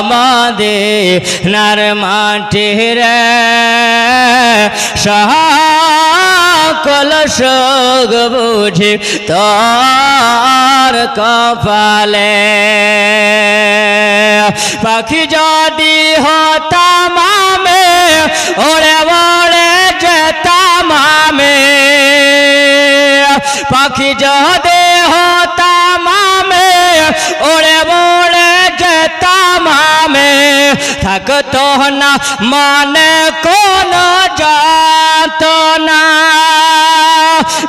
মদিনার মাটি রে সকল সুখ বুঝি তোর কপালে পাখি যদি হতাম আমি ওরে ওরে যেতাম আমি পাখি যদি হতাম আমি ওরে ওরে যেতাম আমি থাকতো না মনে কোন যাতনা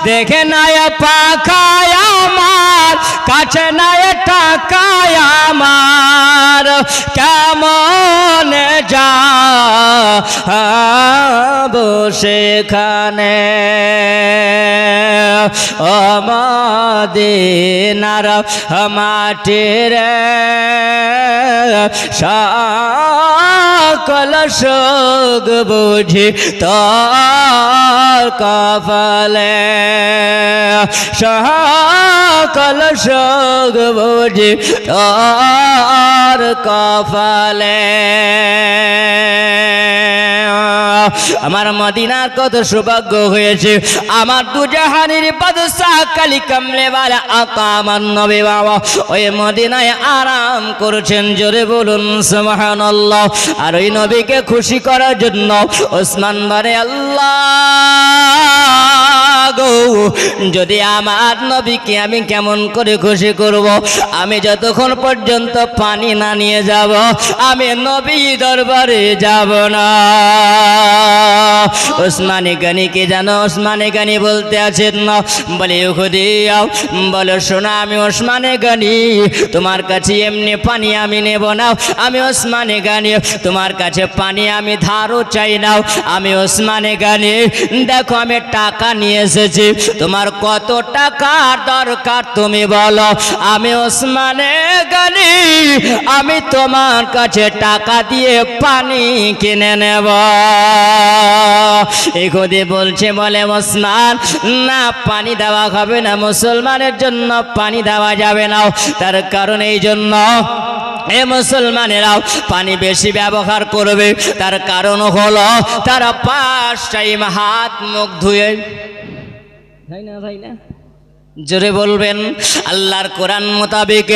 দেখে নাই পাখায় আমার কাছে নাই টাকায় আমার কেমন যাবো সেখানে ও মদিনার মাটি রে সকল সুখ বুঝি তোর কপালে সকল সুখ বুঝি তোর কপালে আমার মদিনার কত সৌভাগ্য হয়েছে আমার দুজাহানের বাদশাহ কালী কামলে वाला আকা আমার নবী বাবা ওই মদিনায় আরাম করেছেন জোরে বলুন সুবহানাল্লাহ আর ওই নবীকে খুশি করার জন্য ওসমান বলে আল্লাহ গো যদি আমার নবীকে আমি কেমন করে খুশি করব আমি যতক্ষণ পর্যন্ত পানি না নিয়ে যাব আমি নবী দরবারে যাব না ওসমানে গনি কে জানো ওসমানে গনি বলতে আছেন না বলে খুদিয়া বলো শোনা আমি ওসমানে গনি তোমার কাছে এমনি পানি আমি নেব না আমি ওসমানে গনি তোমার কাছে পানি আমি ধারও চাই না আমি ওসমানে গনি দেখো আমি টাকা নিয়ে এসেছি তোমার কত টাকার দরকার তুমি বলো আমি ওসমানে গনি আমি তোমার কাছে টাকা দিয়ে পানি কিনে নেব এই খুদি বলছে বলে ওসমান না পানি দেওয়া হবে না মুসলমানের জন্য পানি দেওয়া যাবে না তার কারণ এই জন্য এ মুসলমানেরাও পানি বেশি ব্যবহার করবে তার কারণ হলো তারা 5 টাইম হাত মুখ ধুয়ে ভাই না জোরে বলবেন আল্লাহর কোরআন মোতাবেক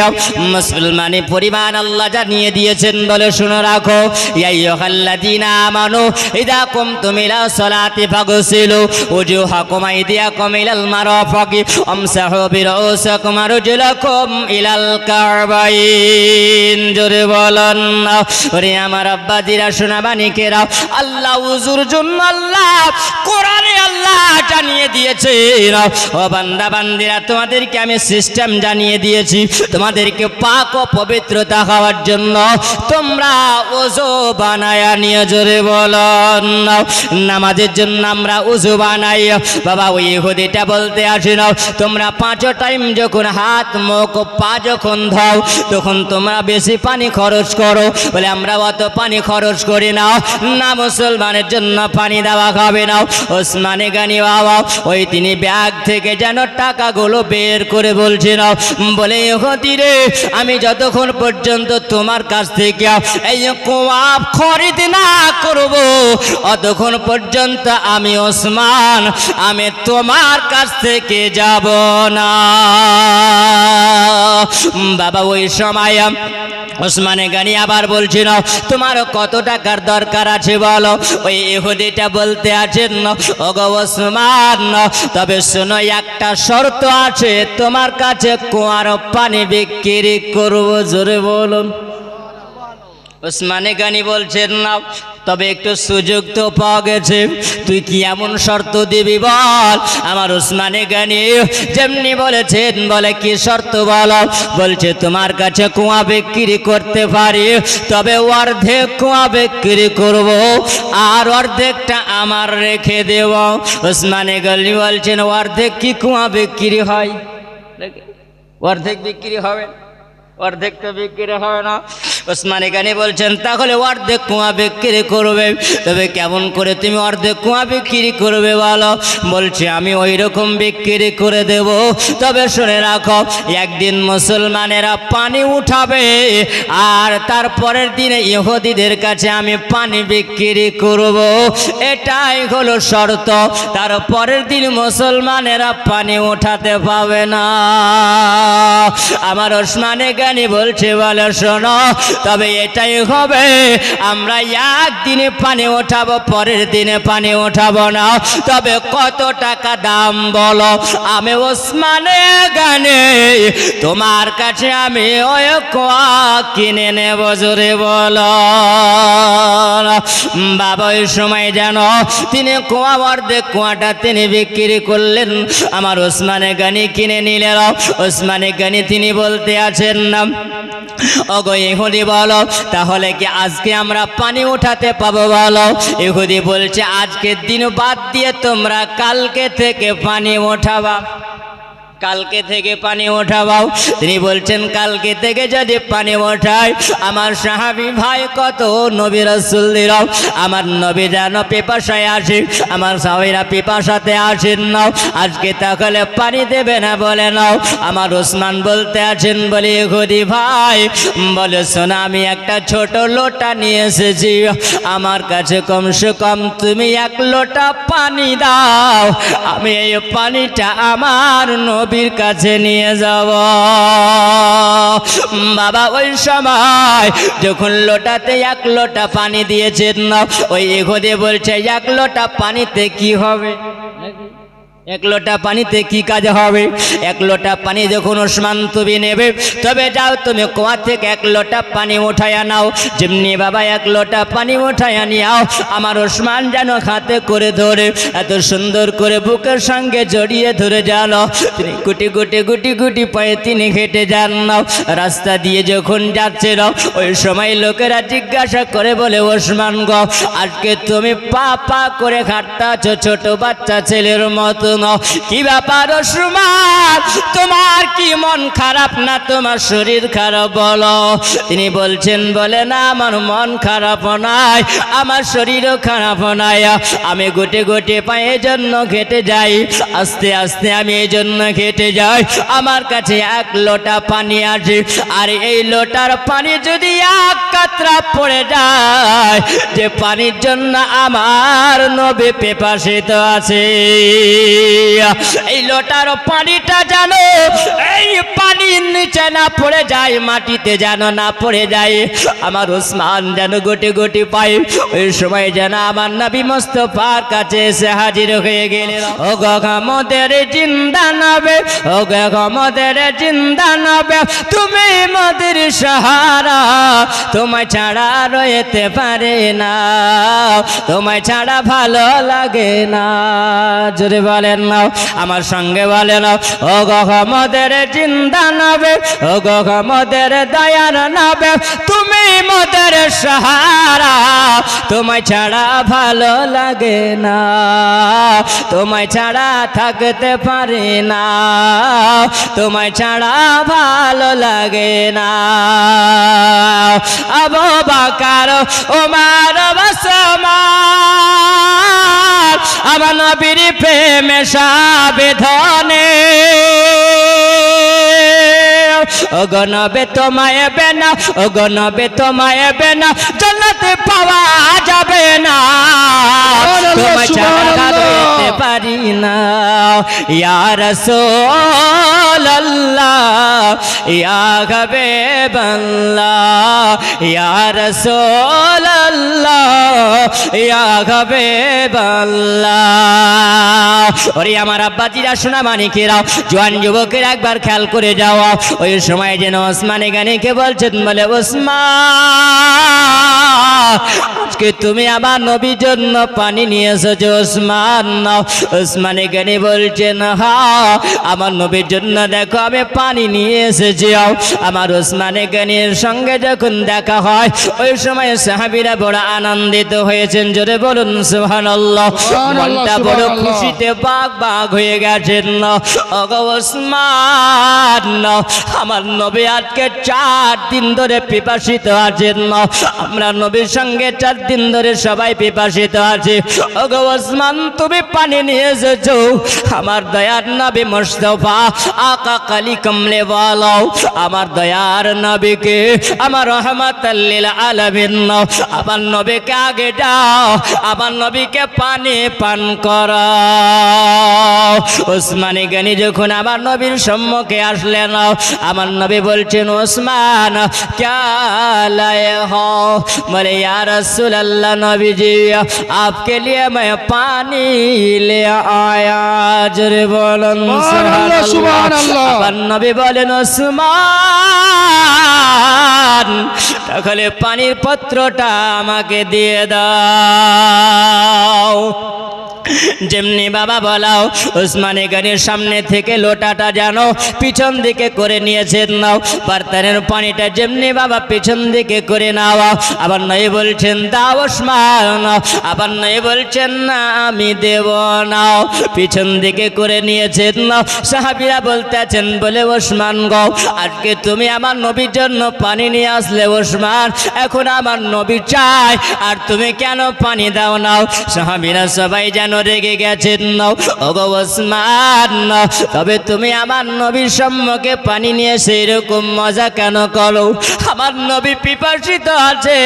মুসলমানি পরিমাণ আল্লাহ জানিয়ে দিয়েছেন বলে শুনে রাখো ইয়া আইয়ুহাল্লাযীনা আমানু ইযা কুমতুম ইলা সলাতি ফাগসিলু উজুহাকুম আইদিয়াকুম ইলাল মারাফিকি আমসাহু বিরুসাকুম আরজুলাকুম ইলাল কাবাইন জোরে বলেন ওরে আমার আব্বাজিরা সোনাবানিকেরা আল্লাহ উযুর জন্য আল্লাহ কোরআনে আল্লাহ জানিয়ে দিয়েছে ও বান্দা বান্দি তোমাদেরকে আমি সিস্টেম জানিয়ে দিয়েছি তোমাদেরকে পাক ও পবিত্রতা হওয়ার জন্য তোমরা ওযু বানায়া নিয়ে জোরে বলো নামাজের জন্য আমরা ওযু বানাই বাবা ওই ইহুদিটা বলতে আসে না তোমরা 5 টাইম যখন হাত মুখ পা যখন ধোও তখন তোমরা বেশি পানি খরচ করো বলে আমরা অত পানি খরচ করি না না মুসলমানের জন্য পানি দেওয়া হবে না ওসমানে গনি বাবা ওই তিনি ব্যাগ থেকে যেন টাকা গুলো বের করে বলছে না বলে ইহুদি রে আমি যতক্ষণ পর্যন্ত তোমার কাছ থেকে এই কুয়া খরিদ না করব অতক্ষণ পর্যন্ত আমি ওসমান আমি তোমার কাছ থেকে যাব না বাবা ওই সময় ওসমানে গনি আবার বলছিল তোমার কত টাকার দরকার আছে বলো ওই ইহুদিটা বলতে আছেন ওগো ওসমান তবে শোনো একটা শর্ত আছে তোমার কাছে কুয়ার পানি বিক্রি করব জোরে বলুন ওসমানে গনি বলছেন না তবে একটু সুযোগ তো পাওয়া গেছে তুই কি এমন শর্ত দিবি বল আমার ওসমানে গনি যেমনি বলেছেন বলে কি শর্ত বলো বলছে তোমার কাছে কুয়া বিক্রি করতে পারি তবে অর্ধেক কুয়া বিক্রি করব আর অর্ধেকটা আমার রেখে দেব ওসমানে গনি বলছেন অর্ধেক কি কুয়া বিক্রি হয় অর্ধেক বিক্রি হবে অর্ধেক তো বিক্রি হবে না ওসমান গনি বলছেন তাহলে অর্ধেক কুয়া বিক্রি করবে। তবে কেমন করে তুমি অর্ধেক কুয়া বিক্রি করবে বলো? বলছে আমি ওই রকম বিক্রি করে দেব, তবে শুনে রাখো একদিন মুসলমানেরা পানি উঠাবে আর তারপরের দিনে ইহুদিদের কাছে আমি পানি বিক্রি করব, এটাই হলো শর্ত। তারপরের দিন মুসলমানেরা পানি উঠাতে পাবে না। আমার ওসমান গনি বলছে বলে শোনো, তবে এটাই হবে, আমরা একদিনে পানি ওঠাবো, পরের দিনে পানি ওঠাবো না। তবে কত টাকা দাম বলো? আমি ওসমান গনি তোমার কাছে আমি ওই কুয়া কিনে নেব, জোরে বলো। বাবা ওই সময় জানো তিনি কুয়া অর্ধেক কুয়াটা তিনি বিক্রি করলেন, আমার ওসমান গনি কিনে নিলেন। ওসমান গনি তিনি বলতে আছেন না, ওগো ইহুদি বলো তাহলে কি আজকে আমরা পানি উঠাতে পাবো বলো? ইহুদি বলছে আজকের দিন বাদ দিয়ে তোমরা কালকে থেকে পানি ওঠাবা, কালকে থেকে পানি ওঠাবাও। তিনি বলছেন কালকে থেকে যদি পানি ওঠায় আমার সাহাবী ভাই কত নবী রাসূলদের আমার নবী যেন পিপাসায় আসে, আমার সাহাবীরা পিপাসাতে আসেন না, আজকে তাহলে পানি দেবে না বলে নাও। আমার ওসমান বলতে আছেন বলে ইহুদি ভাই বলে শোনা আমি একটা ছোট লোটা নিয়ে এসেছি, আমার কাছে কমসে কম তুমি 1 লোটা পানি দাও, আমি এই পানিটা আমার নবীর কাছে নিয়ে যাব। বাবা ওই সময় যখন লোটাতে 1 লোটা পানি দিয়েছেন না, ওই ইহুদি বলছে 1 লোটা পানিতে কি হবে? 1 লোটা পানিতে কি কাজ হবে? 1 লোটা পানি যখন ওসমান তুমি নেবে, তবে যাও তুমি কুয়া থেকে 1 লোটা পানি উঠায়া নাও। যেমনি বাবা 1 লোটা পানি উঠায়া নিয়াও, আমার ওসমান যেন হাতে করে ধরে এত সুন্দর করে বুকের সঙ্গে জড়িয়ে ধরে জানো তিনি গুটি গুটি গুটি গুটি পায়ে তিনি হেঁটে যান নাও। রাস্তা দিয়ে যখন যাচ্ছে না, ওই সময় লোকেরা জিজ্ঞাসা করে বলে ওসমান গো আজকে তুমি পা পা করে হাঁটতাছো ছোট বাচ্চা ছেলের মতো, কি ব্যাপার ওসমান, তোমার কি মন খারাপ না তোমার শরীর খারাপ বলো? তিনি বলছেন বলে না আমার মন খারাপ নাই, আমার শরীরও খারাপ নাই, আমি গোটে গোটে পায়ে জন্য হেঁটে যাই, আস্তে আস্তে আমি এই জন্য হেঁটে যাই, আমার কাছে 1 লোটা পানি আছে, আর এই লোটার পানি যদি 1 কাতরা পড়ে যায়, যে পানির জন্য আমার নবী পিপাসিত আছে, এই লোটার পানিটা জানো এই পানির নিচে না পড়ে যায়, মাটিতে যেন না পড়ে যায়। আমার ওসমান যেন গোটে গোটে পায়, ওই সময় যেন আমার নবী মুস্তাফার কাছে এসে হাজির হয়ে গেলেন। ও গো মোদের জিন্দা নবী, ও গো মোদের জিন্দা নবী, তুমি মোদের সাহারা, তোমায় ছাড়া রইতে পারে না, তোমায় ছাড়া ভালো লাগে না, জোরে বলেন না, আমার সঙ্গে বলে না, ও গো মোদের জিন্দা নবী, ও গো মোদের দয়ার নবী, তুমি মোদের সাহারা, তোমায় ছাড়া ভালো লাগে না, তোমায় ছাড়া থাকতে পারি না, তোমায় ছাড়া ভালো লাগে না। আবু বকর ওমর ওসমান আমার নবীর প্রেমে সাবেধনে, ও গো নবী তোমায় বেনা, ও গো নবী তোমায় বেনা জান্নাতে পাওয়া যাবে না, তোমায় ছাড়া রইতে পারি না। ইয়া রাসূলুল্লাহ ইয়া হাবিবাল্লাহ, ইয়া রাসূলুল্লাহ ইয়া হাবিবাল্লাহ। ওরে আমার আব্বাজিরা সোনা মানিকেরা জওয়ান যুবকেরা একবার খেয়াল করে যাওয়া, ওই সময় যেন ওসমান গনিকে বলছেন বলে ওসমান আজকে তুমি আমার নবীর জন্য পানি নিয়ে এসেছো ওসমান। ওসমানে গনি বলছেন হ্যাঁ আমার নবীর জন্য দেখো আমি পানি নিয়ে এসেছি। আমার ওসমানে গনির সঙ্গে যখন দেখা হয় ওই সময় সাহাবীরা বড় আনন্দিত হয়েছেন, জোরে বলুন সুবহানাল্লাহ। মনটা বড় খুশিতে বাগ বাগ হয়ে গেছেন। ওগো ওসমান, আমার নবী আজকে 4 দিন ধরে পিপাসিত আছেন। আমরা নবীর সঙ্গে 4 দিন ধরে সবাই পিপাসিত আছি। ওগো ওসমান, তুমি পানি নিয়ে এসেছো। আমার দয়ার নবী মুস্তাফা আকা কালি কমলে বলো, আমার দয়ার নবীকে, আমার রহমাতাল লিল আলামিন, আমার নবীকে আগে যাও, আমার নবীকে পানি পান করাও। ওসমানে গনি যখন আমার নবীর সম্মুখে আসলেন, আমার নবী বলছেন ওসমান क्या लाए हो? बोले या रसूल अल्लाह नबी जी आपके लिए मैं पानी ले आया। जरे बोलन सुभान अल्लाह। नबी बोलेन ওসমান তাহলে পানির পাত্রটা আমাকে দিয়ে দাও। যেমনি বাবা বলাও ওসমানে গনির সামনে থেকে লোটাটা জানো পিছন দিকে করে নিয়েছেন, নাও বার্তানের পানিটা যেমনি বাবা পিছন দিকে করে নাও। আবার নয় বলছেন দাও ওসমান, আবার নয় বলছেন না আমি দেব নাও, পিছন দিকে করে নিয়েছেন। নাও সাহাবীরা বলতেছেন বলে ওসমান গো আজকে তুমি আমার নবীর জন্য পানি নিয়ে আসলে ওসমান, এখন আমার নবী চাই আর তুমি কেন পানি দাও নাও। সাহাবীরা সবাই যেন রেগে গেছেন। ওগো ওসমান, তবে তুমি আমার নবীর সম্মুখে পানি নিয়ে সেই রকম মজা কেন করো? আমার নবী পিপাসিত আছে,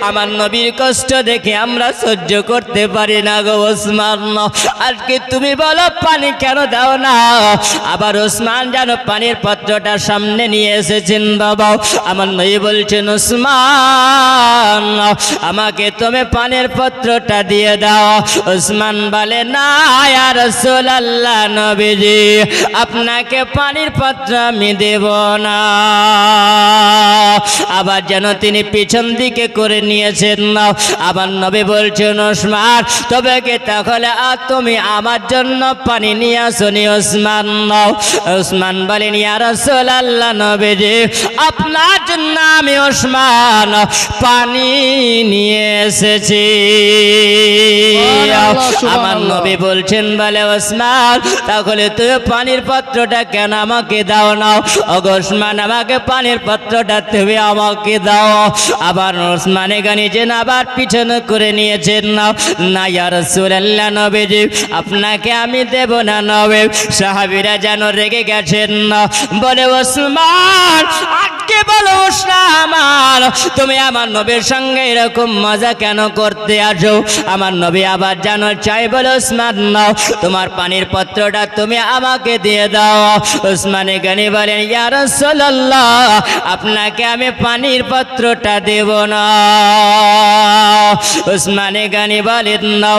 আমার নবীর কষ্ট দেখে আমরা সহ্য করতে পারি না গো ওসমান, আজকে তুমি বলো পানি কেন দাও না। আবার ওসমান যেন পানির পাত্রটা সামনে নিয়ে এসেছেন। বাবা আমার নবী বলছেন ওসমান আমাকে তুমি পানির পাত্রটা দিয়ে দাও। ওসমান বলে না ইয়া রাসূলুল্লাহ নবীজি আপনাকে পানির পাত্র আমি দেব না। আবার যেন তিনি পিছন দিকে করে নিয়েছেন। না আবার নবী বলছেন ওসমান তবে কি তাহলে তুমি আমার জন্য পানি নিয়ে আসনি ওসমান। ওসমান বলেন ইয়া রাসূলুল্লাহ নবীজি আপনার জন্য আমি ওসমান পানি নিয়ে এসেছি। আমার নবী বলছেন বলে ওসমান তাহলে তুমি পানির পাত্রটা কেন আমাকে দাও না? ওসমান আমাকে পানির পাত্রটা তুমি আমাকে দাও। আবার ওসমানে গনি যেন আবার পিছনে করে নিয়েছেন। না ইয়া রাসূলুল্লাহ নবীজি আপনাকে আমি দেব না নবী। সাহাবীরা যেন রেগে গেছেন। বলে ওসমান আজকে বলো ওসমান তুমি আমার নবীর সঙ্গে এরকম মজা কেন করতে আসো? আমার নবী আবার জানো চাই বলে ওসমান নাও তোমার পানির পাত্রটা তুমি আমাকে দিয়ে দাও। ওসমানে গনি বলেন ইয়া রাসূলুল্লাহ আপনাকে আমি পানির পাত্রটা দেব না। ওসমানে গনি বলেন নাও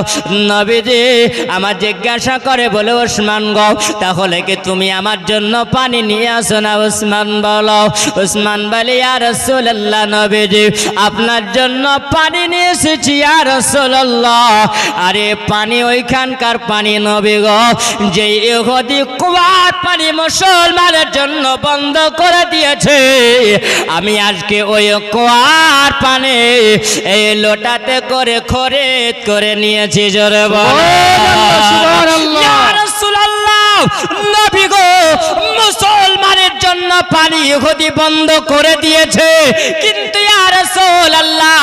নবীজি আমার জিজ্ঞাসা করে বলে ওসমান গো তাহলে কি তুমি আমার জন্য পানি নিয়ে আসো না? ওসমান বলো। ওসমান বলে ইয়া রাসূলুল্লাহ নবীজি আপনার জন্য পানি নিয়ে এসেছি ইয়া রাসূলুল্লাহ। আরে পানি ওইখানকার পানি নবী গো যে ইহুদি কুয়ার পানি মুসলমানের জন্য বন্ধ করে দিয়েছে, আমি আজকে ওই কুয়ার পানি এই লোটাতে করে খরিদ করে নিয়েছি। জোরে বলো সুবহানাল্লাহ। ইয়া রাসূলুল্লাহ নবী গো মুসলমানের জন্য পানি ইহুদি বন্ধ করে দিয়েছে, কিন্তু ইয়া রাসূলুল্লাহ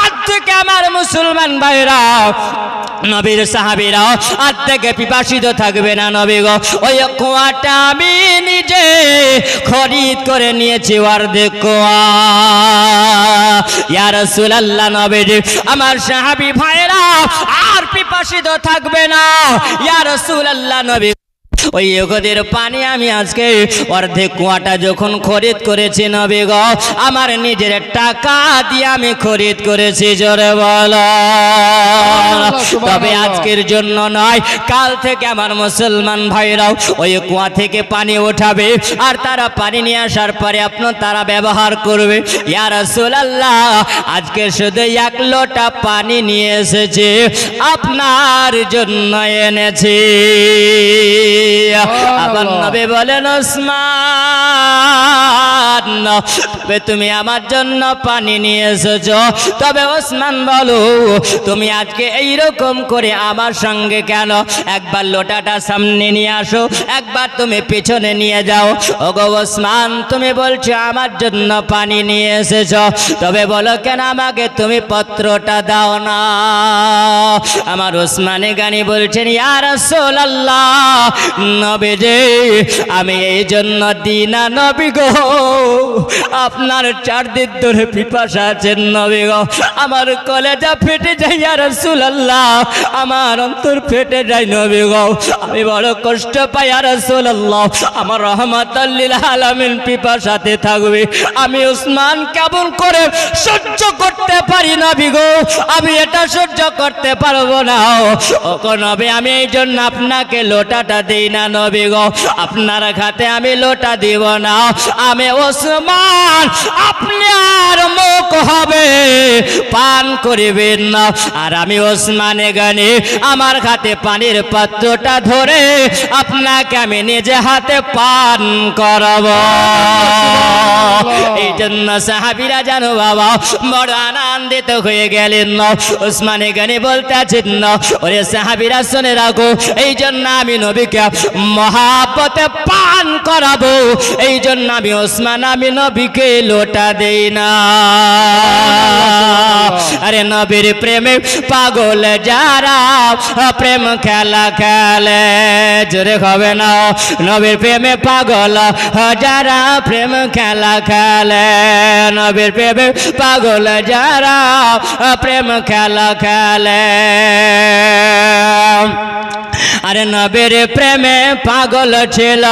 আজ থেকে আমার মুসলমান ভাইরা নবীর সাহাবীরা আজ থেকে পিপাসিত থাকবে না নবী গো। ওই কুয়াটা আমি নিজে খরিদ করে নিয়েছি অর্ধেক কুয়া। ইয়া রাসূলুল্লাহ নবীজি আমার সাহাবী ভাইরা আর পিপাসিত থাকবে না। ইয়া রাসূলুল্লাহ নবী ওই উহুদের পানি আমি আজকে অর্ধেক কুয়াটা যখন খরিদ করেছি নবী গো, আমার নিজের টাকা দিয়ে আমি খরিদ করেছি, জোরে বলো। তবে আজকের জন্য নয়, কাল থেকে আমার মুসলমান ভাইরাও ওই কুয়া থেকে পানি উঠাবে, আর তারা পানি নিয়ে আসার পরে তারা ব্যবহার করবে। ইয়া রাসূলুল্লাহ, আজকে শুধু এক লোটা পানি নিয়ে এসেছে, আপনার জন্য এনেছি। আবার নবী বলেন, ওসমান, তবে তুমি আমার জন্য পানি নিয়ে এসেছো, তবে ওসমান বলো, তুমি আজকে এইরকম করে আমার সঙ্গে কেন? একবার লোটাটা সামনে নিয়ে আসো, একবার তুমি পিছনে নিয়ে যাও। ওগো ওসমান, তুমি বলছো আমার জন্য পানি নিয়ে এসেছো, তবে বলো কেন আমাকে তুমি পত্রটা দাও না? আমার ওসমানে গানি বলছেন, ইয়া রাসূলুল্লাহ, নবীজি, আমি এই জন্য দিই না নবী গো, আপনার চারদিক ধরে পিপাসা আছেন নবী গো, আমার কলেজা ফেটে যায় ইয়া রাসূলুল্লাহ, আমার অন্তর ফেটে যায় নবী গো, আমি বড় কষ্ট পাই ইয়া রাসূলুল্লাহ, আমার রহমাতুল লিল আলামিন পিপাসাতে থাকবে, আমি ওসমান কেমন করে সহ্য করতে পারি নবী গো, আমি এটা সহ্য করতে পারবো না। ওগো নবী, আমি এই জন্য আপনাকে লোটাটা দেই না নবী গো, আপনার হাতে আমি লোটা দিব না, আমি ওসমান আপনার মুখ হবে পান করিবেন না, আর আমি ওসমানে গানি আমার হাতে পানির পাত্রটা ধরে আপনাকে আমি নিজে হাতে পান করাবো। এই জন্য সাহাবীরা জানো বাবা বড় আনন্দিত হয়ে গেলেন। ওসমানে গানি বলতেছেন, ওরে সাহাবীরা শুনে রাখো, এই জন্য আমি নবীকে মহাব্বতে পান করাবো, এই জন্য আমি ওসমান আমি নবীকে লোটা দেই না। আরে নবীর প্রেমে পাগল যারা প্রেম খেলা খেলে, জোরে হবে না, নবীর প্রেমে পাগল যারা প্রেম খেলা খেলে, নবীর প্রেমে পাগল যারা প্রেম খেলা খেলে। আরে নবীর প্রেমে পাগল ছিল,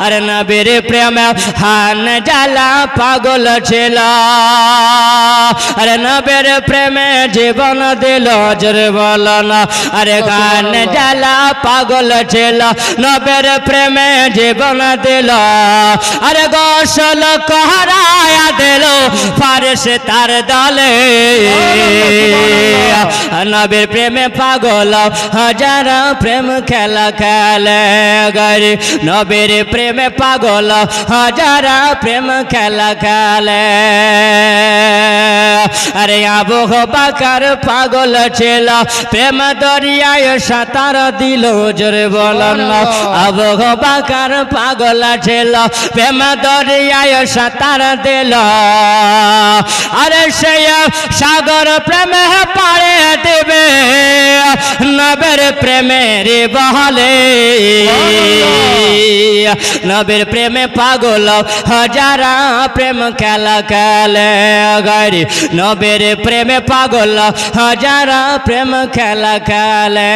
আরে নবীর প্রেমে হানজালা পাগল ছিল, আরে নবীর প্রেমে জীবন দিল, জোরে বলো না, আরে হানজালা পাগল ছিল, নবীর প্রেমে জীবন দিল, আরে গোসল করায়া দিল ফারেশে তার দলে, নবীর প্রেমে পাগল যারা প্রেম খেলা খেলে গারে, নবীর প্রেমে পাগল যারা প্রেম খেলা খেলে। আরে আবু বকর পাগল ছিল, প্রেম দরিয়ায় সাঁতার দিল, জোরে বলেন না, আবু বকর পাগল ছিল, প্রেম দরিয়ায় সাঁতার দিল, আরে সে সাগর প্রেমে পাড়ে দেবে নবীর প্রেমের বহলে, নবীর প্রেমে পাগল যারা প্রেম খেলা খেলে গারে, নবীর প্রেমে পাগল যারা প্রেম খেলা খেলে।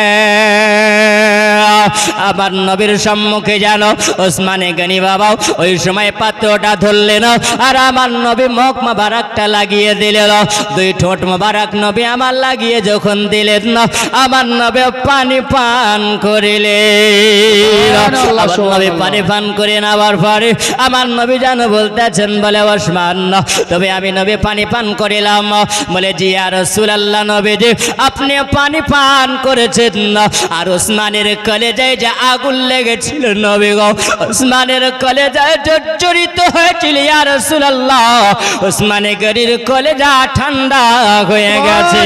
আবার নবীর সম্মুখে জানো ওসমানে গনি বাবা ওই সময় পাত্রটা ধরলেন, আর আমার নবী মুখ মোবারকটা লাগিয়ে দিলেন, দুই ঠোঁট মোবারক নবী আমার লাগিয়ে যখন দিলেন, আমার নবী পানি পান করিলেন। নবী পানি পান করে নেওয়ার পরে আমার নবী জানো বলতেছেন, বলে ওসমান, তবে আমি নবী পানি পান করিলাম, বলে জি ইয়া রাসূলুল্লাহ, নবীজি আপনি পানি পান করেছেন, আর ওসমানের কলেজায় যে আগুন লেগেছিল নবী গো, ওসমানের কলেজায় জর্জরিত হয়েছিল ইয়া রাসূলুল্লাহ, ওসমানে গরির কলেজা ঠান্ডা হয়ে গেছে।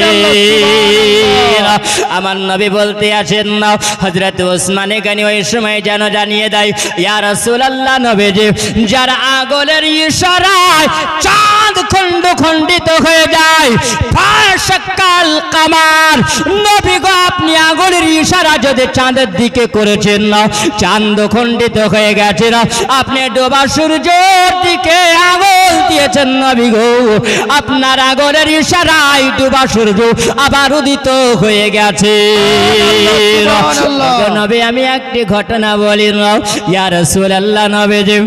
আমার নবী বলতে আছেন না, হযরত ওসমানে গনি ওই সময় যেন জানিয়ে দেয়, ইয়া রাসূলুল্লাহ নবীজি, যার আগুনের ইশারায় চাঁদ খণ্ড খণ্ডিত হয়ে যায়, ফাশাকাল কামার, নবী গো আপনি আগুনের ইশারা যদি চাঁদের দিকে করেছেন না, চাঁদ খণ্ডিত হয়ে গেছে না, আপনি ডোবা সূর্যের দিকে আগুন দিয়েছেন নবী গো, আপনার আগুনের ইশারায় ডোবা সূর্য আবার উদিত হয়ে গেছে। ছিল। সুবহানাল্লাহ। নবী আমি একটি ঘটনা বলি ইয়া রাসূলুল্লাহ নবীজি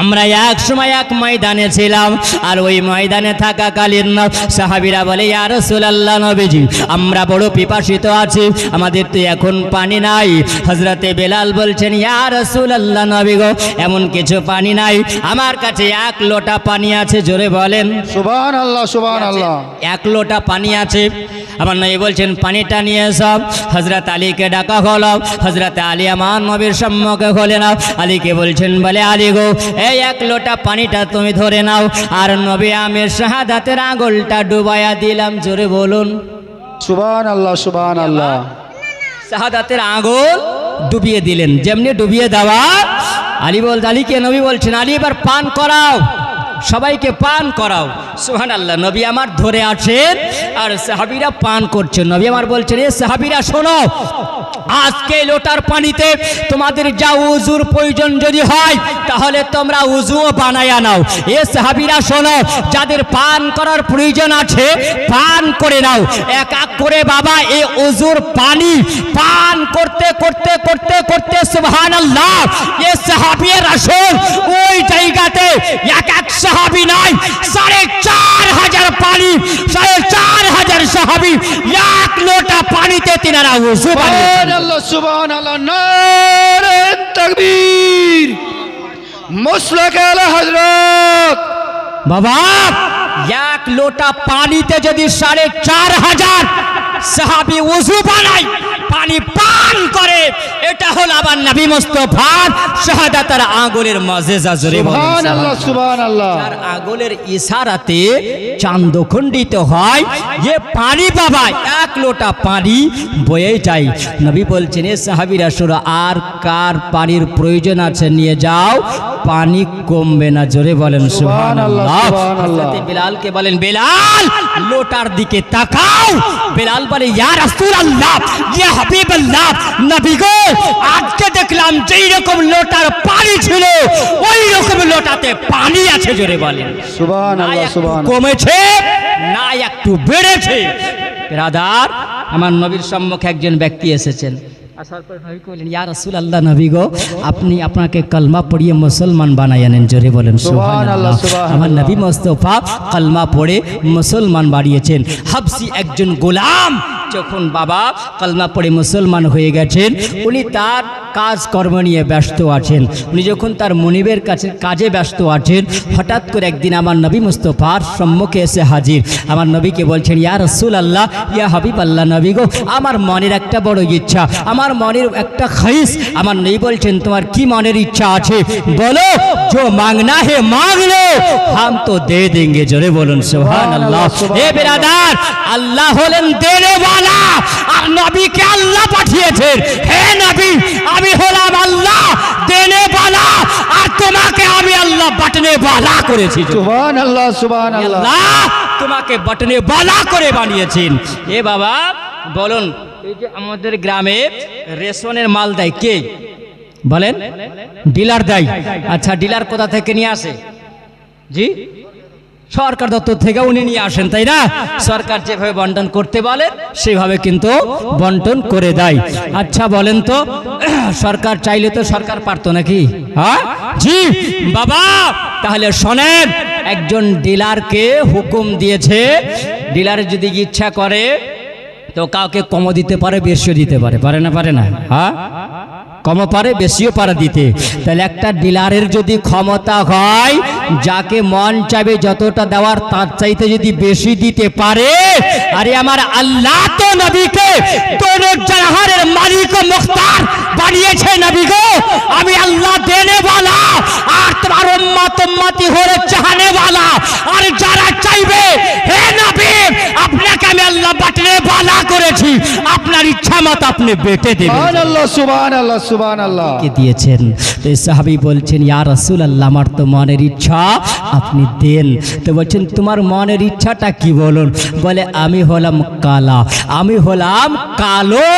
আমরা এক সময় এক ময়দানে ছিলাম আর ওই ময়দানে থাকাকালীন সাহাবীরা বলে ইয়া রাসূলুল্লাহ নবীজি আমরা বড় পিপাসিত আছি আমাদের তো এখন পানি নাই হযরতে বেলাল বলছেন ইয়া রাসূলুল্লাহ নবী গো এমন কিছু পানি নাই আমার কাছে এক লোটা পানি আছে জোরে বলেন সুবহানাল্লাহ সুবহানাল্লাহ। এক লোটা পানি আছে আমার নবী বলছেন পানিটা নিয়ে সব হযরত আলীকে ডাকা হলো হযরত আলী আমার নবীর সম্মুখে হলে নাও আলীকে বলছেন বলে আলী গো এই এক লোটা পানিটা তুমি ধরে নাও আর নবী আমের শাহাদাতের আঙুলটা ডুবাইয়া দিলাম জোরে বলুন সুবহানাল্লাহ সুবহানাল্লাহ। শাহাদাতের আঙুল ডুবিয়ে দিলেন যেমনি ডুবিয়ে দেওয়া আলীকে নবী বলছেন আলী এবার পান করাও সবাইকে পান করাও সুবহানাল্লাহ নবী আমার ধরে আছেন আর সাহাবীরা পান করছেন নবী আমার বলছেন এ সাহাবীরা শোনো আজকে লোটার পানিতে তোমাদের যা উজুর প্রয়োজন যদি হয় তাহলে তোমরা উজুও বানায়া নাও এ সাহাবীরা শোনো যাদের পান করার প্রয়োজন আছে পান করে নাও এক এক করে বাবা এই উজুর পানি পান করতে করতে করতে করতে সুবহানাল্লাহ এ সাহাবী রাসূল ওই জায়গাতে এক এক সাহাবী নাই ৪৫০০ পানি ৪৫০০ সাহাবী এক লোটা পানিতে তিনারা উযু বানিয়েছেন সুবহানাল্লাহ সুবহানাল্লাহ। নারে তাকবীর মুসলাক আলা হযরত। বাবা এক লোটা পানিতে যদি ৪৫০০ সাহাবী উযু বানায় পানি পান করে এটা হলো আবার নবী মুস্তাফার শাহাদাতের আঙ্গুলের মুজিজা জোরে বলেন সুবহানাল্লাহ সুবহানাল্লাহ। তার আঙ্গুলের ইশারাতে চাঁদ খণ্ডিত হয় যে পানি বাবা এক লোটা পানি বয়ে যায় নবী বলছেন এ সাহাবীরা শুনো আর কার পানির প্রয়োজন আছে নিয়ে যাও পানি কমবে না জোরে বলেন সুবহানাল্লাহ সুবহানাল্লাহ। হযরত বিলালকে বলেন বেলাল লোটার দিকে তাকাও বেলাল বলে ইয়া রাসূলুল্লাহ ইয়া হাবিবাল্লাহ নবী গো আজকে দেখলাম যেই রকম লোটার পানি ছিল ওই রকম লোটাতে পানি আছে জোরে বলেন সুবহানাল্লাহ সুবহানাল্লাহ। কমেছে না একটু বেড়েছে ব্রাদার আমার নবীর সম্মুখে একজন ব্যক্তি এসেছেন আসার পর নবী বললেন ইয়া রাসূলুল্লাহ নবী গো আপনি আপনাকে কলমা পড়িয়ে মুসলমান বানায় আনেন জোরে বলেন সুবহানাল্লাহ সুবহানাল্লাহ। আমার নবী মুস্তাফা কলমা পড়ে মুসলমান বানিয়েছেন হাবশি একজন গোলাম যখন বাবা কলমা পড়ে মুসলমান হয়ে গেছেন উনি তার কাজ কর্ম নিয়ে ব্যস্ত আছেন উনি যখন তার মনিবের কাছে কাজে ব্যস্ত আছেন হঠাৎ করে একদিন আমার নবী মুস্তাফার সম্মুখে এসে হাজির আমার নবীকে বলছেন ইয়া রাসূলুল্লাহ ইয়া হাবিবাল্লাহ নবী গো আমার মনের একটা বড় ইচ্ছা আমার মনের একটা খাইশ আমার নবী বলছেন তোমার কি মনের ইচ্ছা আছে বলো जो मांगना है मांग लो हम तो दे देंगे জোরে বলুন সুবহানাল্লাহ এ বিরাদার আল্লাহ হলেন দেনে ওয়ালা আর নবীকে আল্লাহ পাঠিয়েছেন হে নবী আমি হলাম আল্লাহ দেনে ওয়ালা আর তোমাকে আমি আল্লাহ বাটনে ওয়ালা করেছি সুবহানাল্লাহ সুবহানাল্লাহ। আল্লাহ তোমাকে বাটনে ওয়ালা করে বানিয়েছেন এ বাবা বলুন এই যে আমাদের গ্রামে রেশনের মাল দেয় কে বলেন ডিলার দেয় আচ্ছা ডিলার কোথা থেকে নিয়ে আসে জি সরকার দপ্তর থেকে উনি নিয়ে আসেন তাই না সরকার যেভাবে বন্টন করতে বলে সেভাবে কিন্তু বন্টন করে দেয় আচ্ছা বলেন তো সরকার চাইলে তো সরকার পারতো নাকি হ্যাঁ জি বাবা তাহলে শোনেন একজন ডিলারকে হুকুম দিয়েছে ডিলার যদি ইচ্ছা করে তো কাউকে কমও দিতে পারে বেশিও দিতে পারে পারে না হ্যাঁ কমও পারে বেশিও পারে দিতে তাহলে একটা ডিলারের যদি ক্ষমতা হয় যাকে মন চাইবে যতটা দেওয়ার তার চাইতে যদি বেশি দিতে পারে আরে আমার আল্লাহ তো নবীকে দোনো জাহানের মালিক ও মুখতার বানিয়েছে নবী গো আমি আল্লাহ দেনে वाला আর তোমার উম্মতি হয়ে চাহনে वाला আর যারা চাইবে হে নবী আপনাকে আমি আল্লাহ বাটনে वाला করেছি আপনার ইচ্ছা মত আপনি বেটে দেবেন সুবহানাল্লাহ সুবহানাল্লাহ সুবহানাল্লাহ। কে দিয়েছেন তো সাহাবী বলছেন ইয়া রাসূলুল্লাহ আমার তো মনের ইচ্ছা আপনি দেন তো বলছেন তোমার মনের ইচ্ছাটা কি বলুন বলে আমি হলাম কালা আমি হলাম কালো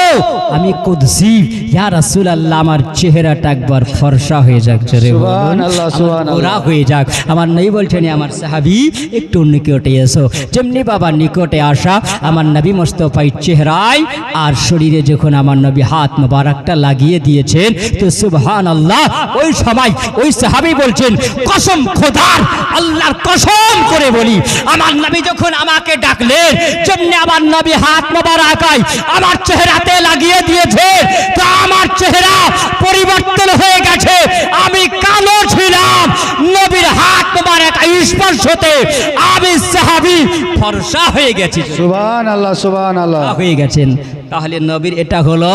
আমি কুদসি ইয়া রাসূলুল্লাহ আমার চেহারাটা একবার ফর্সা হয়ে যাক জোরে বলুন সুবহানাল্লাহ সুবহানাল্লাহ। গোরা হয়ে যাক আমার নবী বলছেন আমার সাহাবী একটু নিকটে এসো যেমনি বাবা নিকটে আসা আমার নবী মুস্তাফার চেহারায় আর আর শরীরে যখন আমার নবী হাত মোবারকটা লাগিয়ে দিয়েছেন তো সুবহানাল্লাহ, ওই সময় ওই সাহাবী বলছেন, কসম খোদার, আল্লাহর কসম করে বলি, আমার নবী যখন আমাকে ডাকলেন, যেমনি আমার নবী হাত মোবারক আমার চেহারাতে লাগিয়ে দিয়েছে, তা আমার চেহারা পরিবর্তন হয়ে গেছে। আমি কালো ছিলাম, নবীর হাত মোবারক স্পর্শতে আমি সাহাবী ফর্সা হয়ে গেছি। সুবহানাল্লাহ সুবহানাল্লাহ হয়ে গেছেন। তাহলে নবীর এটা হলো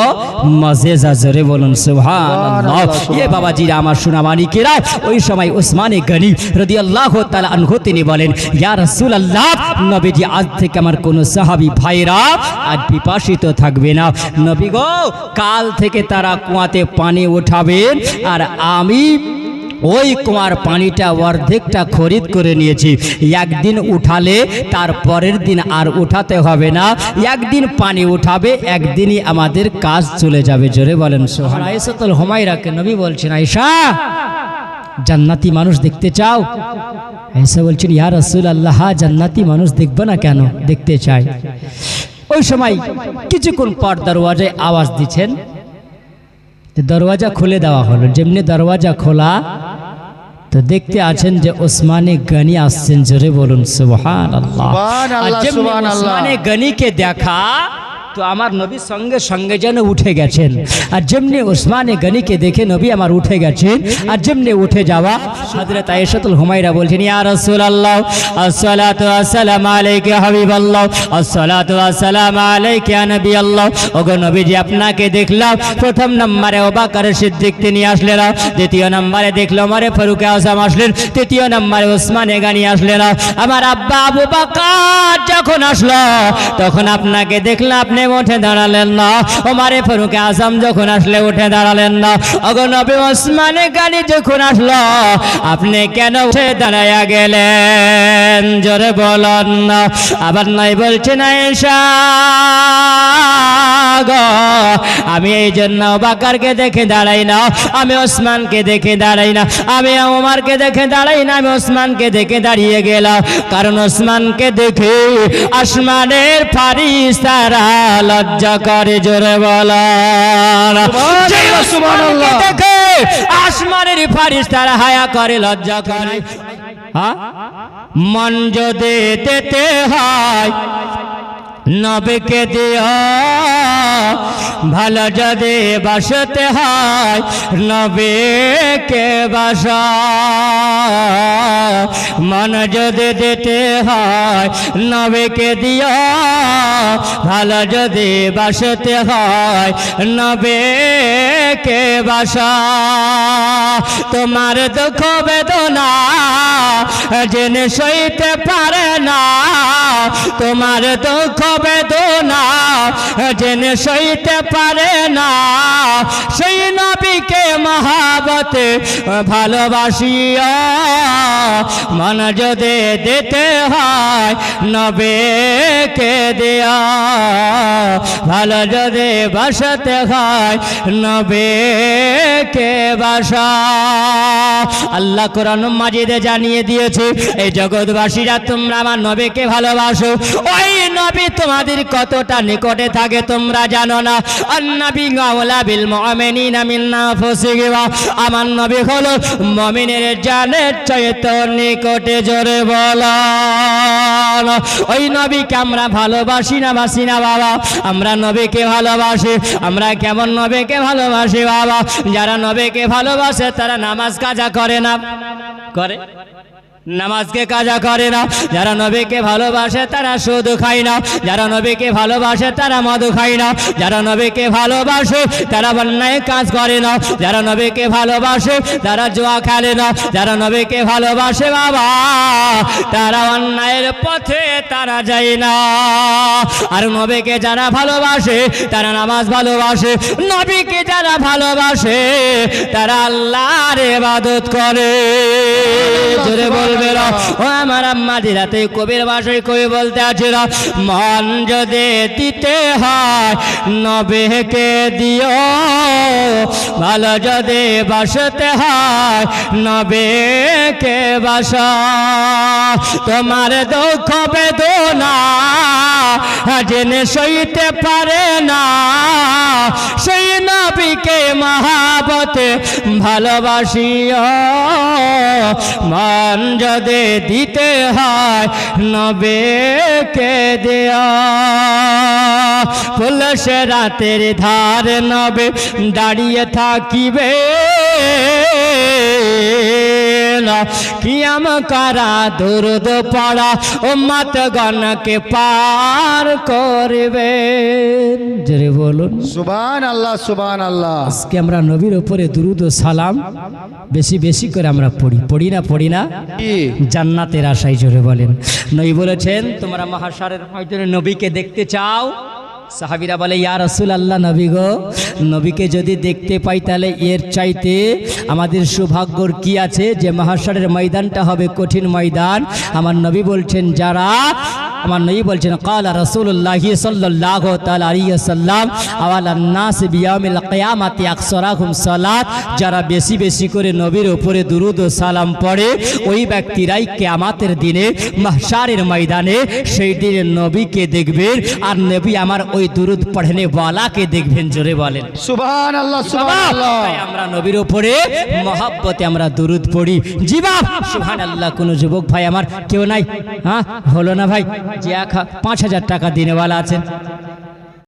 মজেজা, জোরে বলুন সুবহানাল্লাহ। এ বাবাজিরা আমার সোনামানিকেরা, ওই সময় উসমানে গনি রাদিয়াল্লাহু তাআলা আনহু তিনি বলেন, ইয়া রাসূলুল্লাহ, নবীজি আজ থেকে আমার কোন সাহাবী ভাইরা আজ বিপাসিত থাকবে না। নবী গো, কাল থেকে তারা কুয়াতে পানি উঠাবেন, আর আমি ওই কুয়ার পানিটা অর্ধেকটা খরিদ করে নিয়েছি। একদিন উঠালে তার পরের দিন আর উঠাতে হবে না, একদিন পানি উঠাবে, একদিনই আমাদের কাজ চলে যাবে। জোরে বলেন সুবহানাল্লাহ। আয়েশাতুল হুমায়রাকে নবী বলছেন, আয়েশা, জান্নাতি মানুষ দেখতে চাও? আয়েশা বলছেন, ইয়া রাসূলুল্লাহ, জান্নাতি মানুষ দেখব না কেন, দেখতে চাই। ওই সময় কিছুক্ষণ পর দরওয়াজায় আওয়াজ দিচ্ছেন, দরওয়াজা খুলে দেওয়া হলো। যেমনি দরওয়াজা খোলা তো দেখতে আছেন যে উসমানে গনি আসছেন। জোরে বলুন সুবহানাল্লাহ। আর যেমনি উসমানে গনিকে দেখা তো আমার নবী সঙ্গে সঙ্গে যেন উঠে গেছেন। আর যেমনি উসমানে গনিকে দেখে নবী আমার উঠে গেছেন। আর যেমনি উঠে যাওয়া হযরত আয়েশাতুল হুমায়রা বলছেন, ইয়া রাসূলুল্লাহ, আসসালাতু ওয়াসসালামু আলাইকা ইয়া হাবিবাল্লাহ, আসসালাতু ওয়াসসালামু আলাইকা ইয়া নবিয়াল্লাহ। ওগো নবীজি, আপনাকে দেখলাম প্রথম নম্বরে আবু বকর সিদ্দিক তিনি আসলেন, দ্বিতীয় নম্বরে দেখলাম ওমর ফারুক আযম আসলেন, তৃতীয় নম্বরে উসমানে গনি আসলেন। আমার আব্বা আবু বকর যখন আসলো তখন আপনাকে দেখলাম, আপনি উঠে দাঁড়ালেন না। ওমর ফারুক আযম যখন আসলে উঠে দাঁড়ালেন না। ওগো নবী, উসমানে গনি যখন আসলো আপনি কেন উঠে দাঁড়ায়া গেলেন? জোরে বলুন না। আবার নাই বলছেন, আয়েশা গো, আমি এই জন্য আবু বকরকে দেখে দাঁড়াই না, আমি ওসমানকে দেখে দাঁড়াই না, আমি ওমরকে দেখে দাঁড়াই না, আমি ওসমানকে দেখে দাঁড়িয়ে গেলাম। কারণ ওসমানকে দেখে আসমানের ফারিস্তারা লজ্জা করে। জোরে বলেন সুবহানাল্লাহ। দেখে আসমানের ফারিস্তারা হায়া করে, লজ্জা করে। মন যদি দিতে হয় নবীকে দিও, ভালো যদি বাসতে হয় নবীকে বাসা। মন যদি দিতে হয় নবীকে দিও, ভালো যদি বাসতে হয় নবীকে বাসা। তোমার দুঃখ বেদনা জেনে সইতে পারে না, তোমার দুঃখ বেদনা জেনে সইতে পারে না, সেই নবীকে মহাবতে ভালোবাসিয়া। মন যদি দিতে হয় নবীকে দেয়া, ভালো যদি বাসতে হয় নবীকে বাসা। আল্লাহ কোরআন মাজিদে জানিয়ে দিয়েছে, এই জগৎবাসীরা তোমরা আমার নবীকে ভালোবাসো, ওই নবী তোমাদের কতটা নিকটে থাকে তোমরা জানো না। আন-নবী আওলা বিল মুমিনিনা মিন আনফুসিহিম, আমার নবী হলো মুমিনের জানের চাইতে নিকটে। জোরে বলেন, ওই নবীকে আমরা ভালোবাসি না বাসি না বাবা? আমরা নবীকে ভালোবাসি। আমরা কেমন নবীকে ভালোবাসি বাবা? যারা নবীকে ভালোবাসে তারা নামাজ কাজা করে না, করে নামাজকে কাজা করে না। যারা নবীকে ভালোবাসে তারা সুদ খায় না, যারা নবীকে ভালোবাসে তারা মধু খায় না, যারা নবীকে ভালোবাসে তারা অন্যায় কাজ করে না, যারা নবীকে ভালোবাসে তারা জুয়া খেলে না, যারা নবীকে ভালোবাসে বাবা তারা অন্যায়ের পথে তারা যায় না। আর নবীকে যারা ভালোবাসে তারা নামাজ ভালোবাসে, নবীকে যারা ভালোবাসে তারা আল্লাহর ইবাদত করে। জোরে বল ও আমার আম্মা দিরাতে কবির ভাষায় কবি বলতে আছে, মন যদি দিতে হয় নবীকে দিও, ভালো যদি বাসতে হয় নবীকে বাসা। তোমার দুঃখ বেদনা জেনে সইতে পারে না সেই নবীকে মহাবতে ভালোবাসিও মন যদি দিতে হয় নবীকে দেয়া পুলসে রাতের ধার নবে দাঁড়িয়ে থাকিবে কিয়াম কারা দুরুদ পড়া উম্মত গণকে পার করবে জোরে বলুন সুবহান আল্লাহ সুবহান আল্লাহ। আজকে আমরা নবীর উপরে দুরুদ ও সালাম বেশি বেশি করে আমরা পড়ি না কি জান্নাতের আশায় জোরে বলেন। নবী বলেছেন তোমরা মাহশারের ময়দানে নবীকে দেখতে চাও? সাহাবীরা বলে ইয়া রাসূলুল্লাহ নবী গো, নবীকে যদি দেখতে পাই তাহলে এর চাইতে আমাদের সৌভাগ্যর কি আছে যে মাহশারের ময়দানটা হবে কঠিন ময়দান। আমার নবী বলছেন ক্বালা রাসূলুল্লাহ সাল্লাল্লাহু তাআলা আলাইহি ওয়াসাল্লাম আওয়ালান নাস বিয়াউমিল কিয়ামাতি আকসারাহুম সালাত, যারা বেশি বেশি করে নবীর উপরে দুরূদ ও সালাম পড়ে ওই ব্যক্তিরাই কিয়ামতের দিনে মাহশারের ময়দানে সেই দিনে নবীকে দেখবেন আর নবী আমার ওই দুরূদ পড়নে ওয়ালাকে দেখবেন জোরে বলেন সুবহান আল্লাহ সুবহান আল্লাহ। তাই আমরা নবীর উপরে মহব্বতে আমরা দুরূদ পড়ি। জি বাপ সুবহানাল্লাহ। কোন যুবক ভাই আমার কেউ নাই? হ্যাঁ হলো না ভাই, যে 5,000 টাকা দিনেওয়ালা আছেন